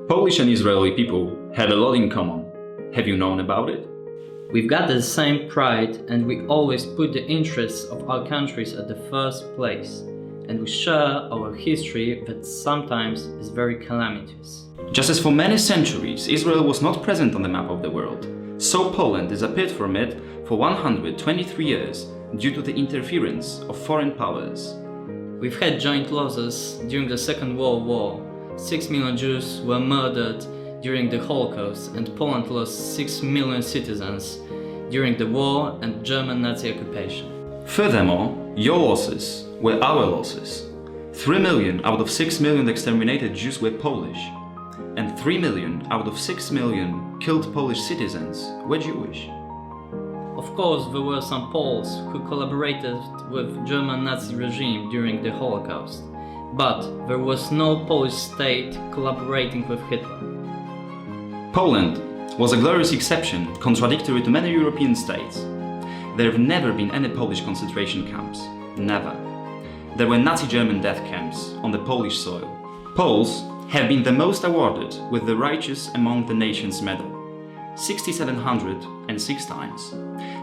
Polish and Israeli people have a lot in common. Have you known about it? We've got the same pride and we always put the interests of our countries at the first place. And we share our history that sometimes is very calamitous. Just as for many centuries, Israel was not present on the map of the world, so Poland disappeared from it for 123 years due to the interference of foreign powers. We've had joint losses during the Second World War. 6 million Jews were murdered during the Holocaust and Poland lost 6 million citizens during the war and German Nazi occupation. Furthermore, your losses were our losses. 3 million out of 6 million exterminated Jews were Polish, and 3 million out of 6 million killed Polish citizens were Jewish. Of course, there were some Poles who collaborated with German Nazi regime during the Holocaust, but there was no Polish state collaborating with Hitler. Poland was a glorious exception, contradictory to many European states. There have never been any Polish concentration camps. Never. There were Nazi German death camps on the Polish soil. Poles have been the most awarded with the Righteous Among the Nations medal, 6,706 times,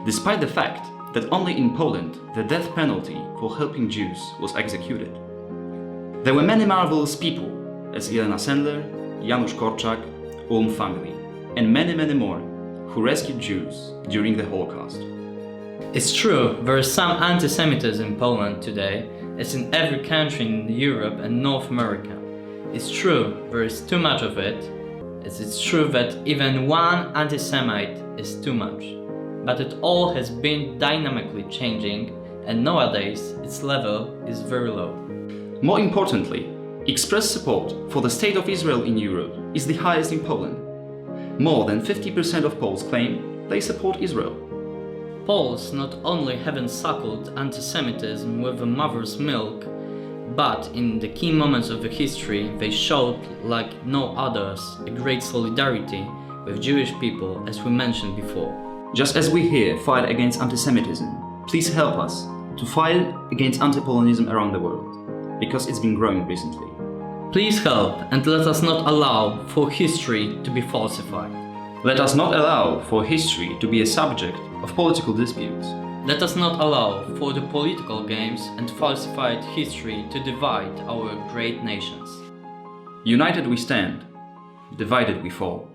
despite the fact that only in Poland the death penalty for helping Jews was executed. There were many marvelous people, as Elena Sendler, Janusz Korczak, Ulm family, and many more, who rescued Jews during the Holocaust. It's true, there is some anti-Semitism in Poland today, as in every country in Europe and North America. It's true, there is too much of it, as it's true that even one anti-Semite is too much. But it all has been dynamically changing, and nowadays its level is very low. More importantly, expressed support for the State of Israel in Europe is the highest in Poland. More than 50% of Poles claim they support Israel. Poles not only haven't suckled anti-Semitism with a mother's milk, but in the key moments of the history they showed, like no others, a great solidarity with Jewish people, as we mentioned before. Just as we here fight against anti-Semitism, please help us to fight against anti-Polonism around the world, because it's been growing recently. Please help and let us not allow for history to be falsified. Let us not allow for history to be a subject of political disputes. Let us not allow for the political games and falsified history to divide our great nations. United we stand, divided we fall.